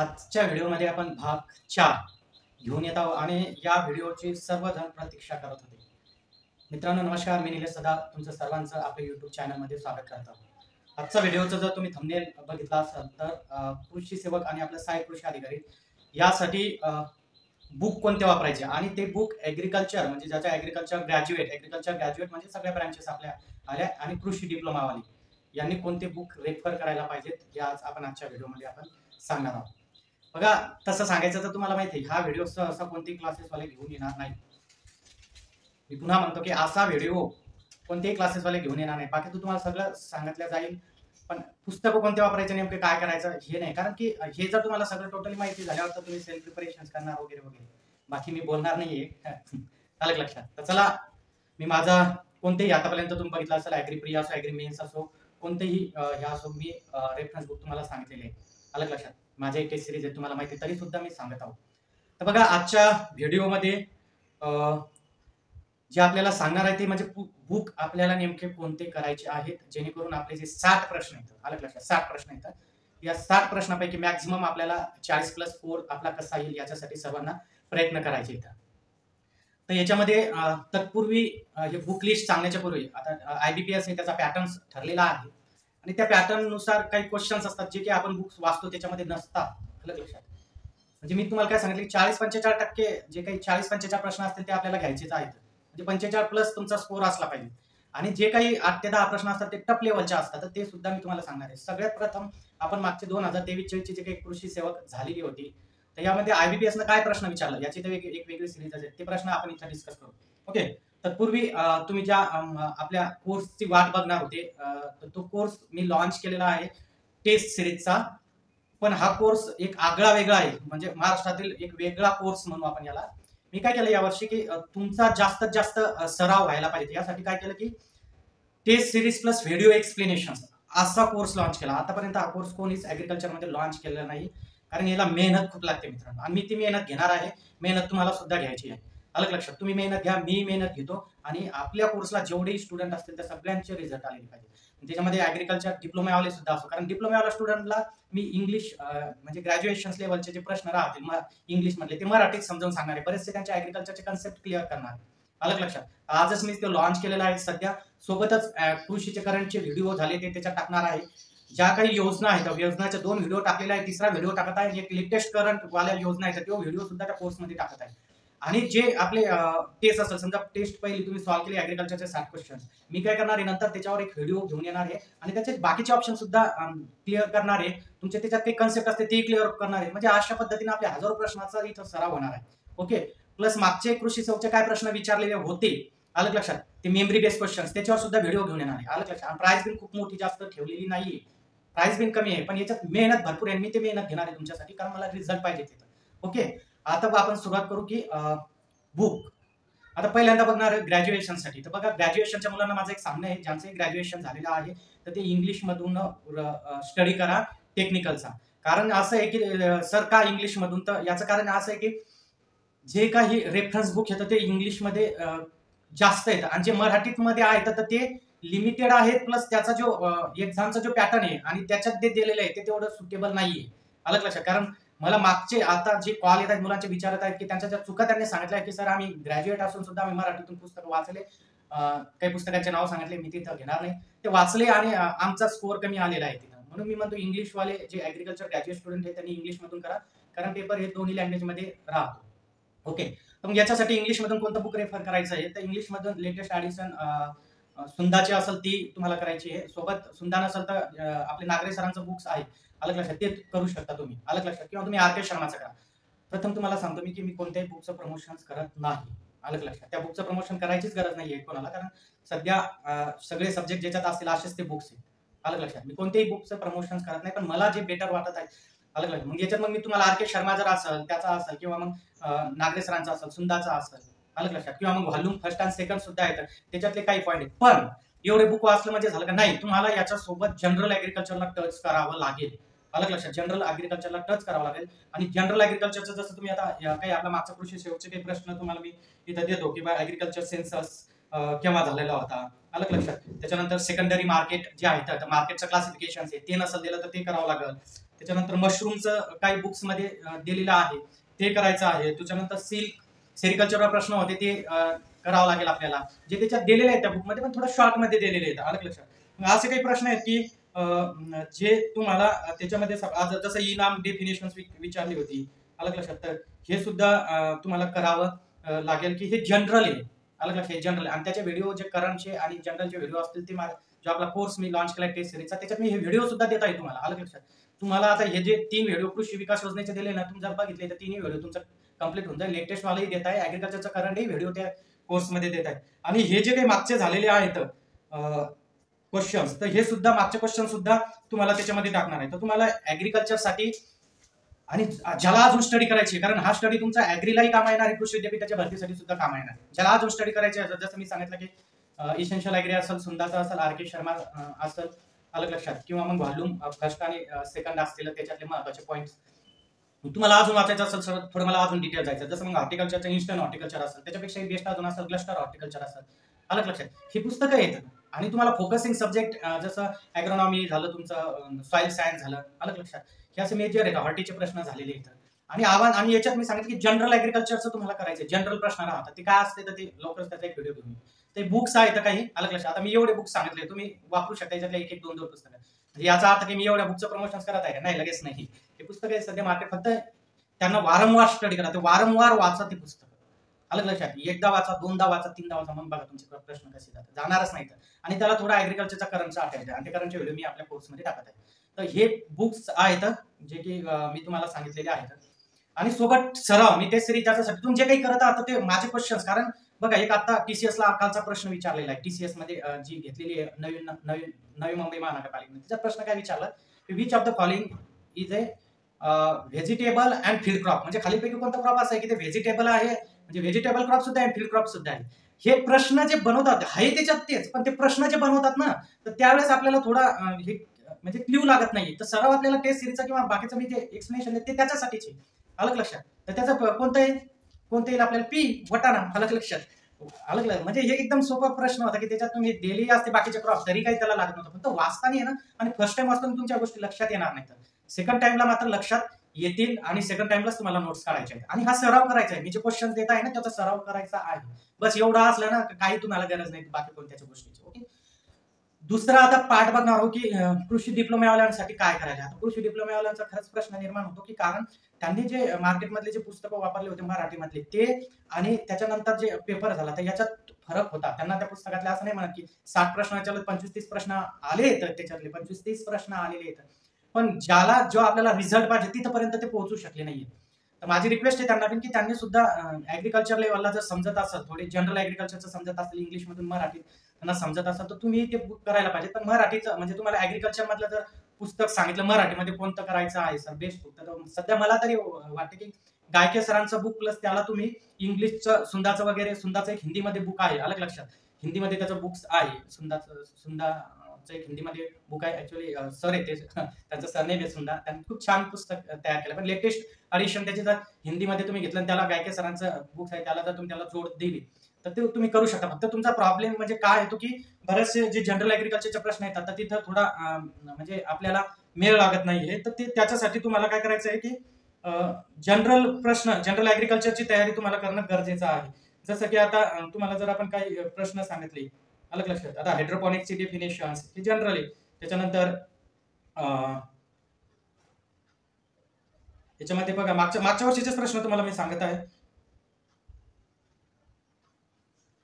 आजच्या व्हिडिओमध्ये आपण भाग 4 घेऊन येत आहोत आणि या व्हिडिओची सर्वजण प्रतीक्षा करत होते. मित्रांनो नमस्कार, मी निलेश सदा तुमचं सर्वांचं आपल्या YouTube चॅनलमध्ये स्वागत करतो. आजचा व्हिडिओचा जर तुम्ही थंबनेल बघितला असाल तर कृषी सेवक आणि आपले सहाय्यक कृषी अधिकारी यासाठी बुक कोणते वापरायचे आणि ते बुक ॲग्रिकल्चर म्हणजे ज्याच्या ॲग्रिकल्चर ग्रॅज्युएट म्हणजे सगळ्या ब्रांचेस आपल्या आल्या आणि कृषी डिप्लोमावाले यांनी कोणते बुक रेफर करायला पाहिजेत या आपण आजच्या व्हिडिओमध्ये आपण सांगणार आहोत. बघा, तसं सांगायचं तर तुम्हाला माहिती आहे हा व्हिडिओ असं कोणतेही क्लासेसवाले घेऊन येणार नाही. मी पुन्हा म्हणतो की असा व्हिडिओ कोणतेही क्लासेसवाले घेऊन येणार नाही. बाकी तुम्हाला सगळं सांगितलं जाईल, पण पुस्तकं कोणते वापरायचे, नेमके काय करायचं हे नाही. कारण की हे जर तुम्हाला सगळं टोटली माहिती झाल्यावर तर तुम्ही सेल्फ प्रिपरेशन करणार वगैरे वगैरे. बाकी मी बोलणार नाहीये. आलं लक्षात? तर चला, मी माझा कोणतेही आतापर्यंत तुम्ही बघितलं असेल ॲग्री असो ॲग्री मेन्स असो कोणतेही ह्या असो मी रेफरन्स बुक तुम्हाला सांगितलेले आहे. आलं लक्षात? माझ्या एक टेस्ट सिरीज आहे तुम्हाला माहिती, तरी सुद्धा मी सांगत आहोत. तर बघा, आजच्या व्हिडिओमध्ये जे आपल्याला सांगणार आहे ते म्हणजे बुक आपल्याला नेमके कोणते करायचे आहेत जेणेकरून आपले जे 60 प्रश्न येतात, आलं लक्षात, 60 प्रश्न येतात. या 60 प्रश्नापैकी मॅक्झिमम आपल्याला 40+4 आपला कसा येईल याच्यासाठी सर्वांना प्रयत्न करायचे येतात. तर याच्यामध्ये तत्पूर्वी हे बुक लिस्ट सांगण्याच्या पूर्वी आता IBPS आहे त्याचा पॅटर्न ठरलेला आहे आणि त्या पॅटर्न नुसार काही क्वेश्चन्स असतात जे की आपण बुक्स वाचतो त्याच्यामध्ये नसतात. आलं लक्षात? म्हणजे मी तुम्हाला काय सांगितलं की 40-45% जे काही 40-45 प्रश्न असतील ते आपल्याला घ्यायचेच आहेत. म्हणजे 45+ तुमचा स्कोर असला पाहिजे. आणि जे काही 8 ते 10 प्रश्न असतात ते टप लेवलचे असतात, तर ते सुद्धा मी तुम्हाला सांगणार आहे. सगळ्यात प्रथम आपण मागचे 2023-24 ची जे काही कृषी सेवक झालेली होती तर यामध्ये IBPS ने काय प्रश्न विचारला याची तर एक वेगळी सिरीज आहे. ते प्रश्न आपण इथे डिस्कस करू. ओके, तत्पूर्वी तुम्ही ज्या आपल्या कोर्सची वाट बघणार होते तर तो कोर्स मी लॉन्च केलेला आहे टेस्ट सिरीजचा. पण हा कोर्स एक आगळा वेगळा आहे, म्हणजे महाराष्ट्रातील एक वेगळा कोर्स म्हणू आपण याला. मी काय केलं यावर्षी की तुमचा जास्तीत जास्त सराव व्हायला पाहिजे यासाठी काय केलं की test series plus video explanation असा कोर्स लॉन्च केला. आतापर्यंत हा कोर्स कोणीच ॲग्रिकल्चरमध्ये लॉन्च केलेला नाही, कारण याला मेहनत खूप लागते मित्रांनो. आणि मी ती मेहनत घेणार आहे. मेहनत तुम्हाला सुद्धा घ्यायची आहे. अलग लक्षात, तुम्ही मेहनत घ्या, मी मेहनत घेतो आणि आपल्या कोर्सला जेवढेही स्टुडंट असतील त्या सगळ्यांचे रिझल्ट आलेले पाहिजे. त्याच्यामध्ये ॲग्रिकल्चर डिप्लोमावाले सुद्धा असो, कारण डिप्लोमावाल्या स्टुडंटला मी इंग्लिश म्हणजे ग्रॅज्युएशन लेवलचे जे प्रश्न राहतील इंग्लिश मधले ते मराठीत समजावून सांगणार आहे. बरेचसे त्यांच्या ॲग्रिकल्चरचे कन्सेप्ट क्लिअर करणार. अलग लक्षात, आजच मी ते लॉन्च केलेला आहे. सध्या सोबतच कृषीचे करंटचे व्हिडिओ झाले ते त्याच्यात टाकणार आहे. ज्या काही योजना आहेत त्या योजनाचे 2 व्हिडिओ टाकलेले आहे, तिसरा व्हिडिओ टाकत आहे. एक लेटेस्ट करंट वाल्या योजना आहेत तो व्हिडिओ सुद्धा त्या कोर्समध्ये टाकत आहे. आणि जे आपले टेस्ट असेल, समजा टेस्ट पहिली तुम्ही सॉल्व्ह केली ॲग्रिकल्चरचे 60 क्वेश्चन, मी काय करणार आहे नंतर त्याच्यावर एक व्हिडिओ घेऊन येणार आहे आणि त्याचे बाकीचे ऑप्शन सुद्धा क्लिअर करणार आहे. तुमचे त्याच्यात काही कन्सेप्ट असते ते क्लिअर करणार आहे. म्हणजे अशा पद्धतीने आपल्या हजारो प्रश्नाचा इथं सराव होणार आहे. ओके, प्लस मागचे कृषी सेवकचे काय प्रश्न विचारलेले होते, अलग लक्षात, ते मेमरी बेस्ड क्वेश्चन्स त्याच्यावर सुद्धा व्हिडिओ घेऊन येणार आहे. अलग लक्षात, प्राइस बिन खूप मोठी जास्त ठेवलेली नाहीये, प्राइस बिन कमी आहे, पण याच्यात मेहनत भरपूर आहे. मी ते मेहनत घेणार आहे तुमच्यासाठी, कारण मला रिझल्ट पाहिजे तिथं. ओके, आता आपण सुरुवात करू की बुक. आता पहिल्यांदा बघणार ग्रॅज्युएशनसाठी. तर बघा, ग्रॅज्युएशनच्या मुलांना माझं एक सांगणं आहे, ज्यांचं ग्रॅज्युएशन झालेलं आहे तर ते इंग्लिशमधून स्टडी करा टेक्निकलचा. कारण असं आहे की सर का इंग्लिशमधून, तर याचं कारण असं आहे की जे काही रेफरन्स बुक येतं ते इंग्लिशमध्ये जास्त येतं आणि जे मराठीमध्ये आहेत तर ते लिमिटेड आहेत. प्लस त्याचा जो एक्झामचा जो पॅटर्न आहे आणि त्याच्यात ते दिलेलं आहे ते तेवढं सुटेबल नाहीये. अलग लक्षात, कारण मला मागचे आता जे कॉल येत आहेत मुलांचे विचारत आहेत की त्यांच्या ज्या चुका त्यांनी सांगितल्या की सर आम्ही ग्रॅज्युएट असून सुद्धा आम्ही मराठीतून पुस्तकं वाचले, काही पुस्तकांचे नाव सांगितले, मी तिथं घेणार नाही, ते वाचले आणि आमचा स्कोअर कमी आलेला आहे तिथं. म्हणून मी म्हणतो इंग्लिशवाले जे ॲग्रिकल्चर ग्रॅज्युएट स्टुडंट आहेत त्यांनी इंग्लिशमधून करा, कारण पेपर हे दोन्ही लँग्वेजमध्ये राहतो. ओके, तर मग याच्यासाठी इंग्लिशमधून कोणतं बुक रेफर करायचं आहे, तर इंग्लिशमधून लेटेस्ट ॲडिशन सुंदाची असेल ती तुम्हाला करायची आहे. सोबत सुंदा नसेल तर आपले नागरे सरांचं बुक्स आहे, अलग लक्षात, ते करू शकता तुम्ही. अलग लक्षात, किंवा तुम्ही RK शर्माचं करा. प्रथम तुम्हाला सांगतो मी की मी कोणत्याही बुकचं प्रमोशन करत नाही. अलग लक्षात, त्या बुकचं प्रमोशन करायचीच गरज नाहीये कोणाला, कारण सध्या सगळे सब्जेक्ट ज्याच्यात असतील असेच ते बुक्स आहेत. अलग लक्षात, मी कोणत्याही बुकचं प्रमोशन करत नाही, पण मला जे बेटर वाटत आहे. अलग लक्षात, मग याच्यात मग मी तुम्हाला RK शर्मा जर असेल त्याचा असेल, किंवा मग नागरे सरांचा असेल, सुंदाचा असेल, अलग लक्षात, किंवा मग व्हॉल्यूम फर्स्ट आणि सेकंड सुद्धा येतात, त्याच्यातले काही पॉईंट आहेत. पण एवढे बुक वाचलं म्हणजे झालं का नाही, तुम्हाला याच्यासोबत जनरल ॲग्रिकल्चरला टच करावं लागेल. अलग लक्षात, जनरल ॲग्रिकल्चरला टच करावं लागेल. आणि जनरल ॲग्रिकल्चरचं जसं तुम्ही आता काही आपला मागचा कृषी सेवकचे काही प्रश्न तुम्हाला मी इथं देतो की ॲग्रिकल्चर सेन्सस केव्हा झालेला होता, अलग लक्षात. त्याच्यानंतर सेकंडरी मार्केट जे आहे तर मार्केटचं क्लासिफिकेशन आहे ते नसेल दिलं तर ते करावं लागेल. त्याच्यानंतर मशरूमचं काही बुक्स मध्ये दिलेलं आहे ते करायचं आहे. त्याच्यानंतर सेरिकल्चरवर प्रश्न होते ते करावं लागेल आपल्याला, जे त्याच्यात दिलेले आहेत त्या बुकमध्ये, पण थोडं शॉर्ट मध्ये दिलेले आहेत. आलं लक्षात. मग असे काही प्रश्न आहेत की जे तुम्हाला त्याच्यामध्ये जसं इनाम डेफिनेशन विचारली होती. आलं लक्षात. तर हे सुद्धा तुम्हाला करावं लागेल की हे जनरल आहे. आलं लक्षात. हे जनरल आणि त्याचे व्हिडिओ जे करंटचे आणि जनरलचे व्हिडिओ असतील ते जो आपला कोर्स मी लॉन्च केला टेस्ट सिरीजचा, त्याच्यात मी हे व्हिडिओ सुद्धा देत आहे तुम्हाला. आलं लक्षात. तुम्हाला आता हे जे 3 व्हिडिओ कृषी विकास योजनेचे दिले ना, तुम्ही जर बघितले तर 3 व्हिडिओ तुमचा कंप्लीट होऊन जाईल. लेटेस्ट वालाही देत आहे, ऍग्रिकल्चरचा करंटही व्हिडिओ त्या कोर्समध्ये देत आहे. आणि हे जे काही मागचे झालेले आहेत क्वेश्चन्स, तर हे सुद्धा मागचे क्वेश्चन सुद्धा तुम्हाला त्याच्यामध्ये टाकणार आहे. तर तुम्हाला ऍग्रिकल्चरसाठी आणि ज्याला अजून स्टडी करायची, कारण हा स्टडी तुमचा ऍग्रीलाही काम येणार आहे, कृषी विद्यापीठाच्या भरतीसाठी सुद्धा काम येणार आहे. ज्याला अजून स्टडी करायची आहे, जसं मी सांगितलं की इसेन्शियल ऍग्री असेल, सुंदाचा असेल, आर के शर्मा असेल, अलग लक्षात, किंवा मग व्हॉल्यूम फर्स्ट आणि सेकंड असतील त्याच्यातले महत्वाचे पॉईंट्स तुम्हाला अजून वाचायचं असेल सर, थोडं मला अजून डिटेल जायचं, जसं मग हॉर्टिकल्चरचं इन्स्टंट हॉर्टिकल्चर असेल, त्याच्यापेक्षा बेस्ट अजून असेल क्लस्टर हॉर्टिकल्चर असेल. अलग लक्षात. ही पुस्तकं येतात आणि तुम्हाला फोकसिंग सब्जेक्ट जसं ॲग्रोनॉमी झालं, तुमचं सॉइल सायन्स झालं, अलग लक्षात, हे असे मेजर आहेत. हॉर्टीचे प्रश्न झालेले आहेत. आणि आव्हान, आणि याच्यात मी सांगितलं की जनरल ॲग्रिकल्चरचं तुम्हाला करायचं, जनरल प्रश्न राहतात. ते काय असते तर ते लवकरच त्याचा एक व्हिडिओ घेऊन. ते बुक्स आहेत काही, अलग लक्षात. आता मी एवढे बुक्स सांगितले, तुम्ही वापरू शकता याच्यातले एक एक दोन दोन पुस्तकं. म्हणजे याचा अर्थ की मी एवढ्या बुकचं प्रमोशन करत आहे नाही, लगेच नाही. हे पुस्तक आहे सध्या मार्केट, फक्त त्यांना वारंवार स्टडी करा, ते वारंवार वाचा ती पुस्तकं. अलग लक्षात. एकदा वाचा, दोनदा वाचा, तीनदा वाचा, मग बघा तुमचे प्रश्न कसे जाणारच नाही. आणि त्याला थोडा ऍग्रिकल्चरचा करंटचा अटॅच आहे आणि ते करंटचे व्हिडिओ मी आपल्या कोर्समध्ये टाकत आहे. तर हे बुक्स आहेत जे की मी तुम्हाला सांगितलेले आहेत. आणि सोबत सराव, मी ते सिरीज त्याच्यासाठी तुम्ही जे काही करत आहात ते माझे क्वेश्चन्स, कारण बघा एक आता TCS ला कालचा प्रश्न विचारलेला आहे. TCS मध्ये जी घेतलेली आहे नवी मुंबई महानगरपालिकेने, त्याचा प्रश्न काय विचारला, which of the following is a vegetable and field crop, म्हणजे खालीपैकी कोणता क्रॉप असा आहे की ते व्हेजिटेबल आहे, म्हणजे व्हेजिटेबल क्रॉप सुद्धा आहे, फील्ड क्रॉप सुद्धा आहे. हे प्रश्न जे बनवतात आहे त्याच्यात तेच, पण ते प्रश्न जे बनवतात ना, तर त्यावेळेस आपल्याला थोडा हे म्हणजे क्ल्यू लागत नाही. तर सराव आपल्याला टेस्ट सिरीजचा किंवा बाकीचं मी जे एक्सप्लेनेशन आहे ते त्याच्यासाठीच आहे. अलग लक्षात. तर त्याचं कोणतं येईल आपल्याला, पी वटाणा. अलग लक्षात. अलग म्हणजे हे एकदम सोपा प्रश्न होता की त्याच्यात तुम्ही डेली असते बाकीचे क्रॉप, तरी काही त्याला लागत नव्हतं. फक्त वाचताना आहे ना, आणि फर्स्ट टाइम वाचताना तुमच्या गोष्टी लक्षात येणार नाही, सेकंड टाइमला मात्र लक्षात येतील आणि सेकंड टाइमलाच तुम्हाला नोट्स काढायचे आहेत. आणि हा सराव करायचा आहे. मी जे क्वेश्चन देत आहे ना त्याचा सराव करायचा आहे. बस एवढा असला ना, काही तुम्हाला गरज नाही बाकी कोणत्याच्या गोष्टीची. ओके. दुसरा आता पार्ट बघणार आहोत की कृषी डिप्लोमावाल्यांसाठी काय करायचं. आता कृषी डिप्लोमावाल्यांचा खरंच प्रश्न निर्माण होतो की कारण त्यांनी जे मार्केटमधले जे पुस्तकं वापरले होते मराठीमधले ते, आणि त्याच्यानंतर जे पेपर झाला तर याच्यात फरक होता. त्यांना त्या पुस्तकातले असं नाही म्हणत की 60 प्रश्नाच्या 25-30 प्रश्न आले, तर त्याच्यातले 25-30 प्रश्न आलेले आहेत, पण ज्याला जो आपल्याला रिझल्ट पाहिजे तिथपर्यंत ते पोहोचू शकले नाहीये. तर माझी रिक्वेस्ट आहे त्यांना की त्यांनी सुद्धा ऍग्रिकल्चर लेवलला जर समजत असेल, थोडे जनरल ऍग्रिकल्चरचं समजत असेल, इंग्लिश मधून मराठीत त्यांना समजत असेल, तर तुम्ही ते बुक करायला पाहिजे. पण मराठीचं म्हणजे तुम्हाला ऍग्रिकल्चर मधलं जर पुस्तक सांगितलं मराठीमध्ये कोणतं करायचं आहे सर बेस्ट बुक, तर सध्या मला तरी वाटतं की गायके सरांचं बुक प्लस त्याला तुम्ही इंग्लिशचं सुंदाचं वगैरे, सुंदाचं एक हिंदीमध्ये बुक आहे, अलग लक्षात, हिंदीमध्ये त्याचं बुक्स आहे. सुंदाचं एक हिंदीमध्ये बुक आहे. ऍक्च्युअली सर आहे ते, त्यांचं सरनेम आहे सुंदा. त्यांनी खूप छान पुस्तक तयार केलं, पण लेटेस्ट एडिशन त्याची जर हिंदीमध्ये तुम्ही घेतलं, त्याला गायके सरांचं बुक आहे, त्याला जर तुम्ही त्याला जोड दिली तर ते तुम्ही करू शकता. फक्त तुमचा प्रॉब्लेम म्हणजे काय येतो की बरेचसे जे जनरल ऍग्रिकल्चरचे प्रश्न येतात तर तिथं थोडा म्हणजे आपल्याला मेळ लागत नाहीये. तर ते त्याच्यासाठी तुम्हाला काय करायचं आहे की जनरल ऍग्रिकल्चरची तयारी तुम्हाला करणं गरजेचं आहे. जसं की आता तुम्हाला जर आपण काही प्रश्न सांगितले, अलग लक्षात, आता हायड्रोपॉनिक्सची डेफिनेशन हे जनरल आहे. त्याच्यानंतर याच्यामध्ये बघा मागच्या वर्षीचेच प्रश्न तुम्हाला मी सांगत आहे.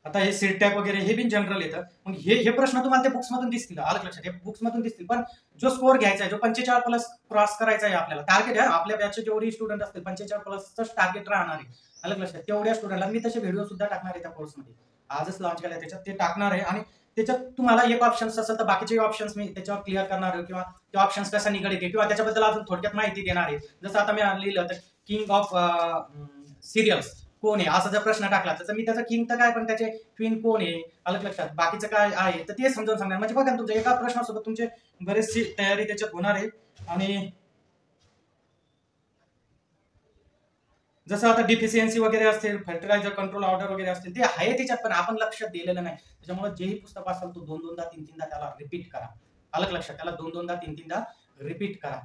आता हे सीड टॅग वगैरे हे बी जनरल येतं. मग हे प्रश्न तुम्हाला ते बुक्स मधून दिसतील, अलग लक्षात, हे बुक्स मधून दिसतील. पण जो स्कोअर घ्यायचा आहे, जो 45 प्लस क्रॉस करायचा आहे आपल्याला, टार्गेट आहे आपल्या बॅचचे जेवढे स्टुडंट असतील 45 प्लसच टार्गेट राहणार आहे, अलग लक्षात. तेवढ्या स्टुडंटला मी तसे व्हिडिओ सुद्धा टाकणार आहे त्या कोर्समध्ये, आजच लॉन्च केला त्याच्यात ते टाकणार आहे. आणि त्याच्यात तुम्हाला एक ऑप्शन्स असेल तर बाकीचे ऑप्शन्स मी त्याच्यावर क्लिअर करणार आहे, किंवा ते ऑप्शन्स कसा निगडीत आहे किंवा त्याच्याबद्दल अजून थोडक्यात माहिती देणार आहे. जसं आता मी लिहिलं तर किंग ऑफ सिरियल्स कोण आहे, असा जर प्रश्न टाकला तर मी त्याचा किंग तर काय, पण त्याचे क्वीन कोण आहे, अलग लक्षात, बाकीचं काय आहे तर ते समजावून सांगणार. म्हणजे बघा तुमच्या एका प्रश्नासोबत तुमचे बरेचशी तयारी त्याच्यात होणार आहे. आणि जसं आता डिफिशियन्सी वगैरे असतील, फर्टिलायझर कंट्रोल ऑर्डर वगैरे असतील, ते आहे त्याच्यात, पण आपण लक्ष दिलेलं नाही. त्याच्यामुळे जेही पुस्तक असेल तो 2-2दा 3-3दा त्याला रिपीट करा, अलग लक्षात, त्याला 2-2दा 3-3दा रिपीट करा.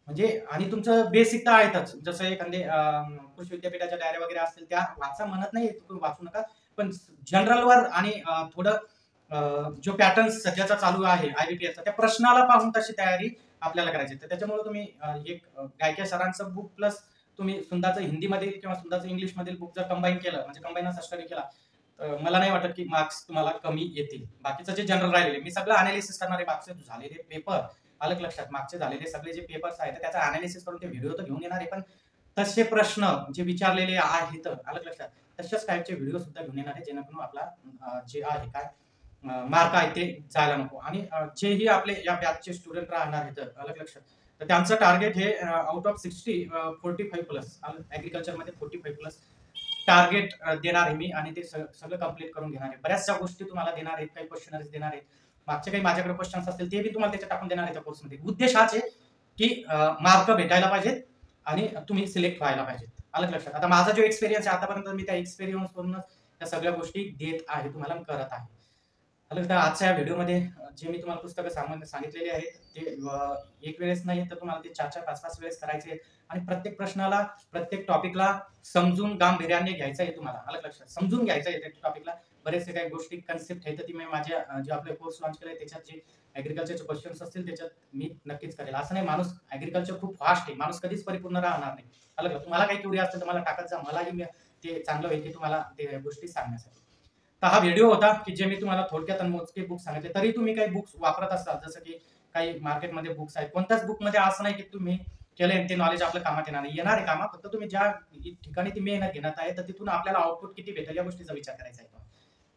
म्हणजे आणि तुमचं बेसिक तर आहेतच, जसं एखादे कृषी विद्यापीठाच्या डायऱ्या वगैरे असतील त्या वाचा म्हणत नाही, तुम्ही वाचू नका, पण जनरलवर आणि थोडं जो पॅटर्न सध्याचा चालू आहे IBPS त्या प्रश्नाला पाहून तशी तयारी आपल्याला करायची. तर त्याच्यामुळे तुम्ही एक गायके सरांचं बुक प्लस तुम्ही सुंदाचं हिंदीमध्ये किंवा सुंदाचं इंग्लिशमधील बुक जर कंबाईन केलं, म्हणजे कंबाईन स्टडी केला, तर मला नाही वाटत की मार्क्स तुम्हाला कमी येतील. बाकीचं जे जनरल राहिलेले मी सगळं अनालिसिस करणारे मागचे झालेले पेपर अलग लक्षात, मागचे झालेले सगळे जे पेपर्स आहेत त्याचा अनालिसिस करून ते व्हिडिओ तर घेऊन येणार आहे, पण तसे प्रश्न जे विचारलेले आहेत अलग लक्षात तशाच टाईपचे व्हिडिओ सुद्धा घेऊन येणार आहे, जेणेकरून आपला जे आहे काय मार्क आहे ते जायला नको. आणि जेही आपले या बॅचचे स्टुडंट राहणार आहेत अलग लक्षात, तर त्यांचं टार्गेट हे आउट ऑफ 60 45 प्लस ऍग्रिकल्चरमध्ये 45 प्लस टार्गेट देणार आहे मी, आणि ते सगळं कंप्लीट करून घेणार आहे. बऱ्याचशा गोष्टी तुम्हाला देणार आहेत, काही क्वेश्चनरीज देणार आहेत, मागचे काही माझ्याकडे क्वेश्चन्स असतील ते बी तुम्हाला त्याच्यात टाकून देणार आहे त्या कोर्समध्ये. उद्देश हाच आहे की मार्क भेटायला पाहिजेत आणि तुम्ही सिलेक्ट व्हायला पाहिजेत. अलग लक्षात. आता माझा जो एक्सपिरियन्स आहे आतापर्यंत मी त्या एक्सपिरियन्स वरूनच त्या सगळ्या गोष्टी देत आहे, तुम्हाला करत आहे. आजच्या या व्हिडिओमध्ये जे मी तुम्हाला पुस्तकं सांगितलेली आहेत ते एक वेळेस नाही तर तुम्हाला ते 4-4, 5-5 वेळेस करायचे आहेत, आणि प्रत्येक प्रश्नाला प्रत्येक टॉपिकला समजून गांभीर्याने घ्यायचं आहे तुम्हाला. अलग लक्षात समजून घ्यायचं आहे त्या टॉपिकला. बरेचसे काही गोष्टी कन्सेप्ट आहेत ती मी माझ्या जे आपले कोर्स लॉन्च केले त्याच्यात जे ऍग्रिकल्चरचे क्वेश्चन्स असतील त्याच्यात मी नक्कीच करेल. असं नाही माणूस ऍग्रिकल्चर खूप फास्ट आहे, माणूस कधीच परिपूर्ण राहणार नाही. अलग तुम्हाला काही क्युरी असतं तर मला टाकत जा, मलाही ते चांगलं होईल की तुम्हाला ते गोष्टी सांगण्यासाठी. तर हा व्हिडिओ होता की जे मी तुम्हाला थोडक्यात मोजके बुक सांगितले. तरी तुम्ही काही बुक्स वापरत असाल, जसं की काही मार्केटमध्ये बुक्स आहेत, कोणत्याच बुकमध्ये असं नाही की तुम्ही केलंय ते नॉलेज आपल्या कामात येणार नाही. येणार आहे कामात, फक्त तुम्ही ज्या ठिकाणी ती मेहनत घेण्यात आहे तर तिथून आपल्याला आउटपुट किती भेटेल या गोष्टीचा विचार करायचा आहे.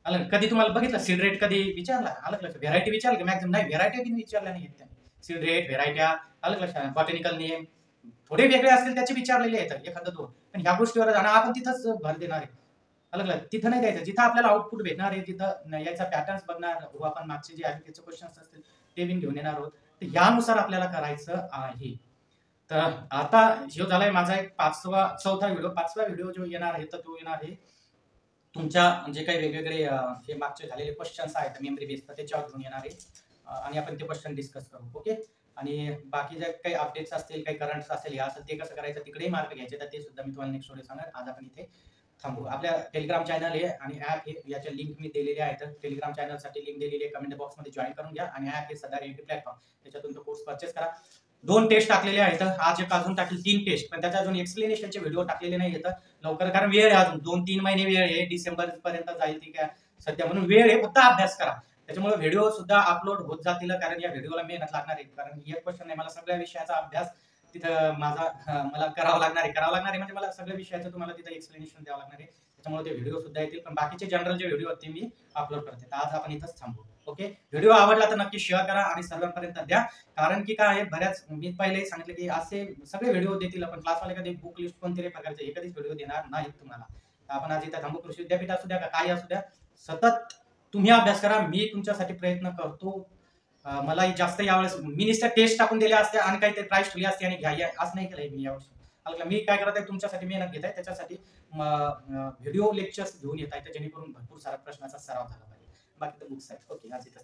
अलग कधी तुम्हाला बघितलं सीड रेट कधी विचारला? अलग लक्षात. व्हेरायटी विचारली का? मॅक्झिमम नाही, व्हेरायटी विचारल्या नाही त्यांनी. सीड रेट, व्हेरायट्या, अलग लक्षात, बॉटॅनिकल नेम थोडे वेगळे असतील त्याचे विचारलेले आहेत, एखादं 2. पण ह्या गोष्टीवर जाणं आपण तिथंच भर देणार आहे. अलग तिथं नाही द्यायचं, जिथं आपल्याला आउटपुट भेटणार आहे तिथं याचा पॅटर्न्स बघणार आहोत आपण, मागचे जे आधीचे क्वेश्चन्स असतील ते बिन घेऊन येणार आहोत. तर यानुसार आपल्याला करायचं आहे. तर आता जो झालाय माझा एक चौथा व्हिडिओ, 5वा व्हिडिओ जो येणार आहे तर तो येणार आहे तुमच्या जे काही वेगवेगळे जे मागचे झालेले क्वेश्चन्स आहेत मेमरी बेस तर त्याच्यावर घेऊन येणार आहे, आणि आपण ते क्वेश्चन डिस्कस करू. ओके. आणि बाकी जे काही अपडेट्स असतील, काही करंट्स असेल या असेल ते कसं करायचं, तिकडेही मार्क घ्यायचे तर ते सुद्धा मी तुम्हाला नेक्स्ट व्हिडिओ सांगणार. आज आपण इथे थांबू. आपल्या टेलिग्राम चॅनल आहे आणि ऍप आहे, याच्या लिंक मी दिलेली आहे. तर टेलिग्राम चॅनलसाठी लिंक दिलेली आहे, कमेंट बॉक्समध्ये जॉईन करून घ्या. आणि ऍप हे सध्या रेडी प्लॅटफॉर्म, त्याच्यातून तो कोर्स परचेस करा. 2 टेस्ट टाकलेले आहेत, आज एक अजून टाकेल 3 टेस्ट, पण त्याचा अजून एक्सप्लेनेशनचे व्हिडिओ टाकलेले नाही येतं लवकर, कारण वेळ आहे अजून 2-3 महिने वेळ आहे, डिसेंबर पर्यंत जाईल ती काय सध्या, म्हणून वेळ आहे, फक्त अभ्यास करा. त्याच्यामुळे व्हिडिओ सुद्धा अपलोड होत जातील, कारण या व्हिडिओला मेहनत लागणार आहे, कारण एक क्वेश्चन नाही, मला सगळ्या विषयाचा अभ्यास तिथं मला करावा लागणार आहे म्हणजे मला सगळ्या विषयाचं तुम्हाला तिथं एक्सप्लेनेशन द्यावं लागणार आहे. त्याच्यामुळे ते व्हिडिओ सुद्धा येतील, पण बाकीचे जनरल जे व्हिडिओ आहेत ते मी अपलोड करते. तर आज आपण इथंच थांबू. ओके. व्हिडिओ आवडला तर नक्की शेअर करा आणि सर्वांपर्यंत द्या, कारण की काय आहे, बऱ्याच मी पहिलेही सांगितलं की असे सगळे व्हिडिओ देतील, आपण क्लासवाले कधी बुक लिस्ट कोणत्याही प्रकारचे एखादीच व्हिडिओ देणार नाहीत तुम्हाला. आपण आज इथं थांबू. कृषी विद्यापीठ असू द्या का काही असू द्या, सतत तुम्ही अभ्यास करा, मी तुमच्यासाठी प्रयत्न करतो. मलाही जास्त यावेळेस मी नुसतं टेस्ट टाकून दिल्या असत्या आणि काहीतरी प्राइस ठेवली असते आणि घ्या असं नाही केलंय मी यावर्षी. मी काय करत आहे, तुमच्यासाठी मेहनत घेत आहे, त्याच्यासाठी व्हिडिओ लेक्चर्स घेऊन येत आहे जेणेकरून भरपूर सारा प्रश्नाचा सराव झाला पाहिजे. बाकी तर बुक्स आहेत. ओके. आज इथं